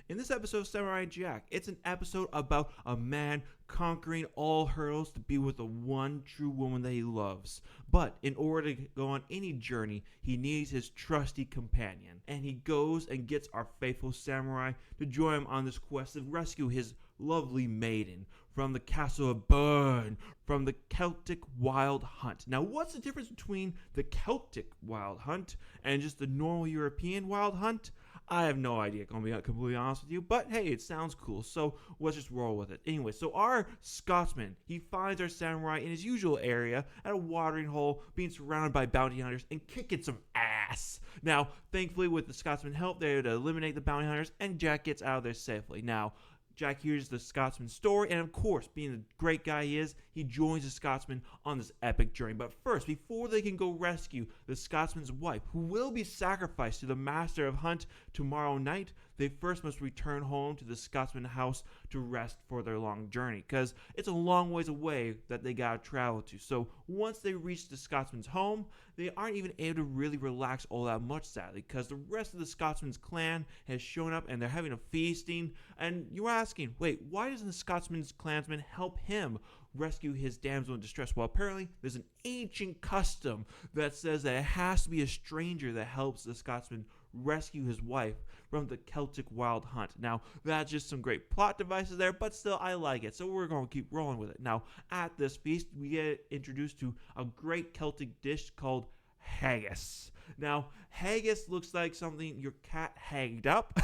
In this episode of Samurai Jack, it's an episode about a man conquering all hurdles to be with the one true woman that he loves. But in order to go on any journey, he needs his trusty companion. And he goes and gets our faithful samurai to join him on this quest to rescue his lovely maiden from the castle of Bern, from the Celtic wild hunt. Now, what's the difference between the Celtic wild hunt and just the normal European wild hunt? I have no idea, gonna be completely honest with you, but hey, it sounds cool, so let's just roll with it. Anyway, so our Scotsman, he finds our samurai in his usual area at a watering hole, being surrounded by bounty hunters and kicking some ass. Now, thankfully, with the Scotsman help, they're able to eliminate the bounty hunters, and Jack gets out of there safely. Now, Jack hears the Scotsman's story, and of course, being the great guy he is, he joins the Scotsman on this epic journey. But first, before they can go rescue the Scotsman's wife, who will be sacrificed to the Master of Hunt tomorrow night, they first must return home to the Scotsman house to rest for their long journey, because it's a long ways away that they gotta travel to. So once they reach the Scotsman's home, they aren't even able to really relax all that much, sadly, because the rest of the Scotsman's clan has shown up and they're having a feasting. And you're asking, wait, why doesn't the Scotsman's clansman help him rescue his damsel in distress? Well, apparently there's an ancient custom that says that it has to be a stranger that helps the Scotsman rescue his wife from the Celtic wild hunt. Now, that's just some great plot devices there, but still, I like it, so we're going to keep rolling with it. Now, at this feast, we get introduced to a great Celtic dish called haggis. Now, haggis looks like something your cat hagged up.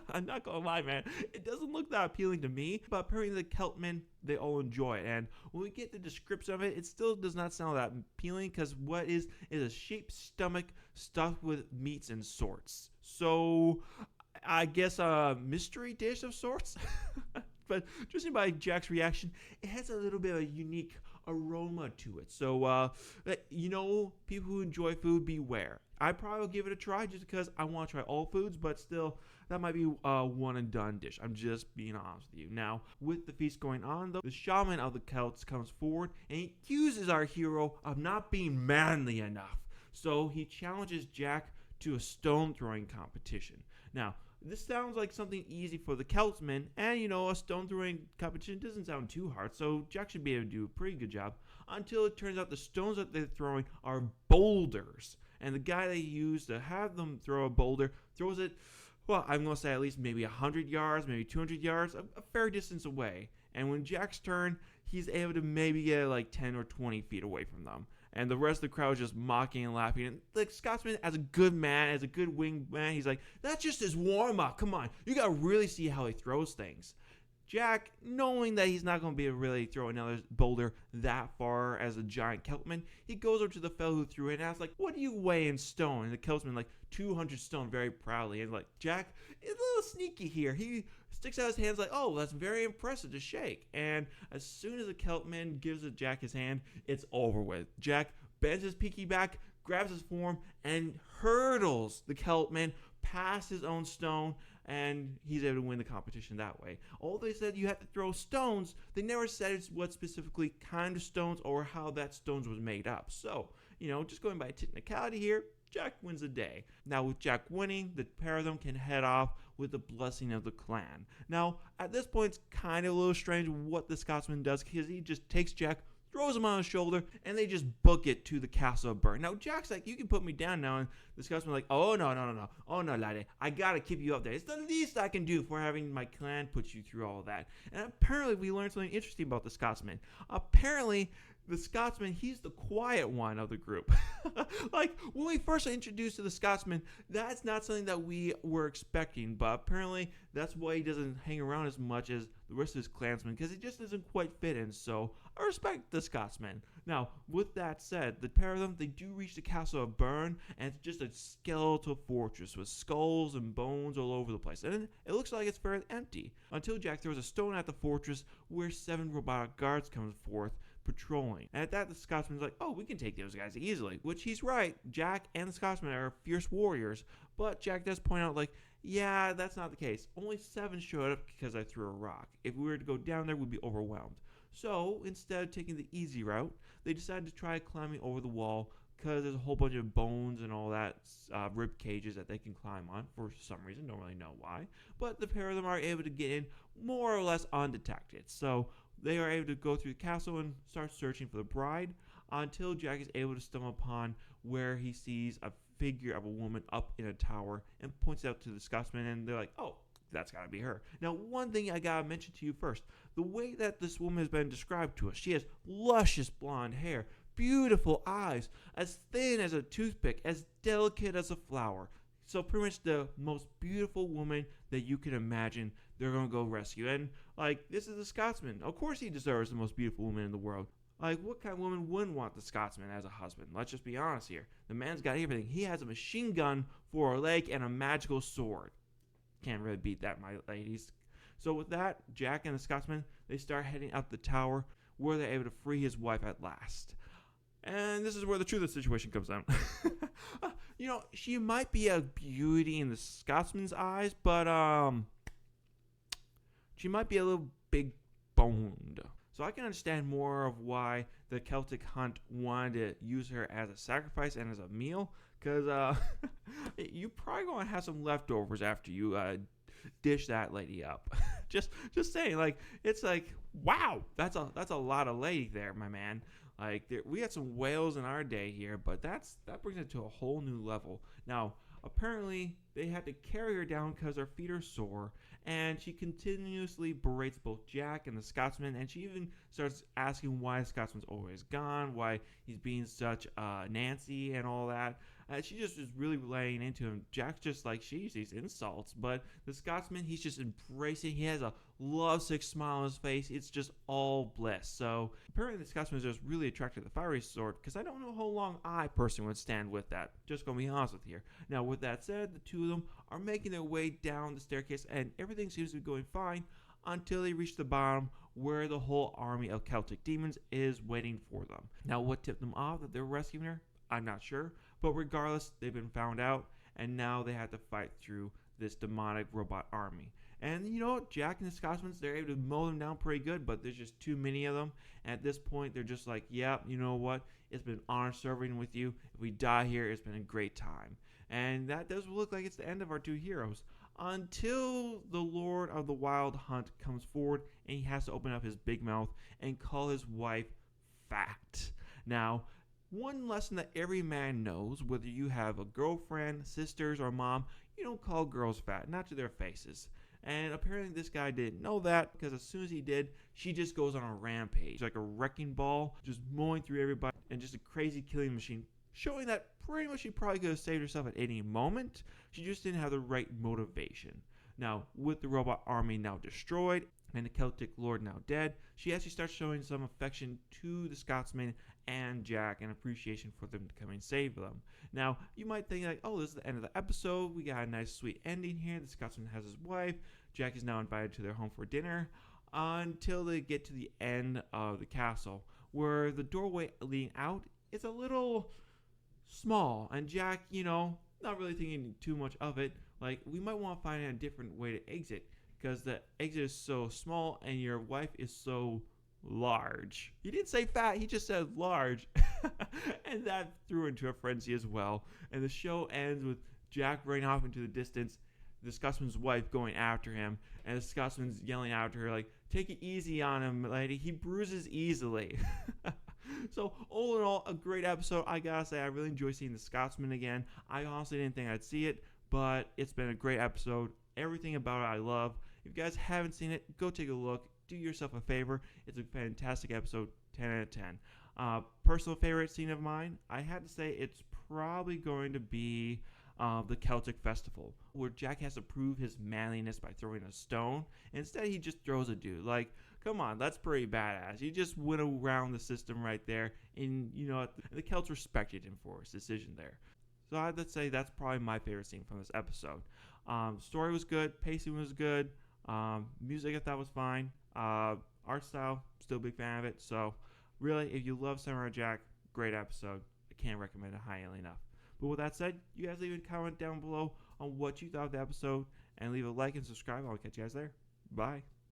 I'm not gonna lie, man. It doesn't look that appealing to me, but apparently the Celtmen, they all enjoy it. And when we get the description of it, it still does not sound that appealing, because what is a sheep's stomach stuffed with meats and sorts. So, I guess a mystery dish of sorts? But judging by Jack's reaction, it has a little bit of a unique aroma to it. So, people who enjoy food, beware. I probably will give it a try just because I want to try all foods, but still, that might be a one and done dish. I'm just being honest with you. Now, with the feast going on, though, the shaman of the Celts comes forward and he accuses our hero of not being manly enough. So he challenges Jack to a stone throwing competition. Now, this sounds like something easy for the Celtsmen, and a stone throwing competition doesn't sound too hard, so Jack should be able to do a pretty good job, until it turns out the stones that they're throwing are boulders. And the guy they use to have them throw a boulder throws it, well, I'm going to say at least maybe 100 yards, maybe 200 yards, a fair distance away. And when Jack's turn, he's able to maybe get like 10 or 20 feet away from them. And the rest of the crowd is just mocking and laughing. And the Scotsman, as a good man, as a good wingman, he's like, that's just his warm-up. Come on. You got to really see how he throws things. Jack, knowing that he's not going to be able to really throw another boulder that far as a giant Celtman, he goes over to the fellow who threw it and asks, like, what do you weigh in stone? And the Celtman, like, 200 stone, very proudly. And, like, Jack is a little sneaky here. He sticks out his hands like, oh, that's very impressive to shake. And as soon as the Celtman gives Jack his hand, it's over with. Jack bends his pinky back, grabs his form, and hurdles the Celtman past his own stone, and he's able to win the competition that way. Although they said you have to throw stones, they never said what specifically kind of stones or how that stones was made up. So, just going by technicality here, Jack wins the day. Now, with Jack winning, the pair of them can head off with the blessing of the clan. Now, at this point, it's kind of a little strange what the Scotsman does, because he just takes Jack, throws him on his shoulder, and they just book it to the castle of Bern. Now, Jack's like, you can put me down now, and the Scotsman's like, oh, no. Oh, no, laddie. I gotta keep you up there. It's the least I can do for having my clan put you through all of that. And apparently, we learned something interesting about the Scotsman. Apparently, the Scotsman, he's the quiet one of the group. Like, when we first introduced to the Scotsman, that's not something that we were expecting, but apparently that's why he doesn't hang around as much as the rest of his clansmen, because he just doesn't quite fit in. So I respect the Scotsman. Now, with that said, the pair of them, they do reach the castle of Bern, and it's just a skeletal fortress with skulls and bones all over the place. And it looks like it's fairly empty, until Jack throws a stone at the fortress, where 7 robotic guards come forth patrolling. And at that, the Scotsman's like, oh, we can take those guys easily. Which he's right. Jack and the Scotsman are fierce warriors. But Jack does point out, like, yeah, that's not the case. Only 7 showed up because I threw a rock. If we were to go down there, we'd be overwhelmed. So, instead of taking the easy route, they decided to try climbing over the wall because there's a whole bunch of bones and all that rib cages that they can climb on for some reason. Don't really know why. But the pair of them are able to get in more or less undetected. So they are able to go through the castle and start searching for the bride until Jack is able to stumble upon where he sees a figure of a woman up in a tower and points it out to the Scotsman, and they're like, oh, that's gotta be her. Now, one thing I gotta mention to you first, the way that this woman has been described to us, she has luscious blonde hair, beautiful eyes, as thin as a toothpick, as delicate as a flower. So pretty much the most beautiful woman that you can imagine they're gonna go rescue. And like, this is a Scotsman. Of course he deserves the most beautiful woman in the world. Like, what kind of woman wouldn't want the Scotsman as a husband? Let's just be honest here. The man's got everything. He has a machine gun for a leg and a magical sword. Can't really beat that, my ladies. So with that, Jack and the Scotsman, they start heading up the tower where they're able to free his wife at last. And this is where the truth of the situation comes out. She might be a beauty in the Scotsman's eyes, but she might be a little big boned. So I can understand more of why the Celtic hunt wanted to use her as a sacrifice and as a meal, because you probably gonna have some leftovers after you dish that lady up. just saying, like, it's like, wow, that's a lot of lady there, my man. Like, we had some whales in our day here, but that brings it to a whole new level. Now, apparently, they had to carry her down because her feet are sore, and she continuously berates both Jack and the Scotsman, and she even starts asking why the Scotsman's always gone, why he's being such Nancy and all that. She just is really laying into him. Jack's just like, she's these insults, but the Scotsman, he's just embracing. He has a lovesick smile on his face. It's just all bliss. So apparently the Scotsman is just really attracted to the fiery sword, because I don't know how long I personally would stand with that. Just gonna be honest with you here. Now, with that said, the two of them are making their way down the staircase, and everything seems to be going fine until they reach the bottom, where the whole army of Celtic demons is waiting for them. Now, what tipped them off that they're rescuing her? I'm not sure. But regardless, they've been found out, and now they have to fight through this demonic robot army. And you know what? Jack and the Scotsmen, they're able to mow them down pretty good, but there's just too many of them. And at this point, they're just like, yeah, you know what? It's been an honor serving with you. If we die here, it's been a great time. And that does look like it's the end of our two heroes. Until the Lord of the Wild Hunt comes forward, and he has to open up his big mouth and call his wife fat. Now, one lesson that every man knows, whether you have a girlfriend, sisters, or mom, you don't call girls fat, not to their faces. And apparently this guy didn't know that, because as soon as he did, she just goes on a rampage, like a wrecking ball, just mowing through everybody, and just a crazy killing machine, showing that pretty much she probably could have saved herself at any moment. She just didn't have the right motivation. Now, with the robot army now destroyed, and the Celtic lord now dead, she actually starts showing some affection to the Scotsman and Jack, and appreciation for them to come and save them. Now, you might think like, oh, this is the end of the episode. We got a nice sweet ending here. The Scotsman has his wife. Jack is now invited to their home for dinner, until they get to the end of the castle, where the doorway leading out is a little small, and Jack, not really thinking too much of it. Like, we might want to find a different way to exit, because the exit is so small and your wife is so large. He didn't say fat, he just said large. And that threw into a frenzy as well. And the show ends with Jack running off into the distance, the Scotsman's wife going after him, and the Scotsman's yelling after her like, take it easy on him, lady, he bruises easily. So all in all, a great episode. I gotta say, I really enjoy seeing the Scotsman again. I honestly didn't think I'd see it, but it's been a great episode. Everything about it I love. If you guys haven't seen it, go take a look. Do yourself a favor. It's a fantastic episode. 10 out of 10. Personal favorite scene of mine, I had to say it's probably going to be the Celtic Festival, where Jack has to prove his manliness by throwing a stone. Instead, he just throws a dude. Like, come on, that's pretty badass. He just went around the system right there, and the Celts respected him for his decision there. So I'd say that's probably my favorite scene from this episode. Story was good, pacing was good, music I thought was fine, art style, still a big fan of it. So really, if you love Samurai Jack, great episode. I can't recommend it highly enough. But with that said, you guys leave a comment down below on what you thought of the episode, and leave a like and subscribe. I'll catch you guys there. Bye.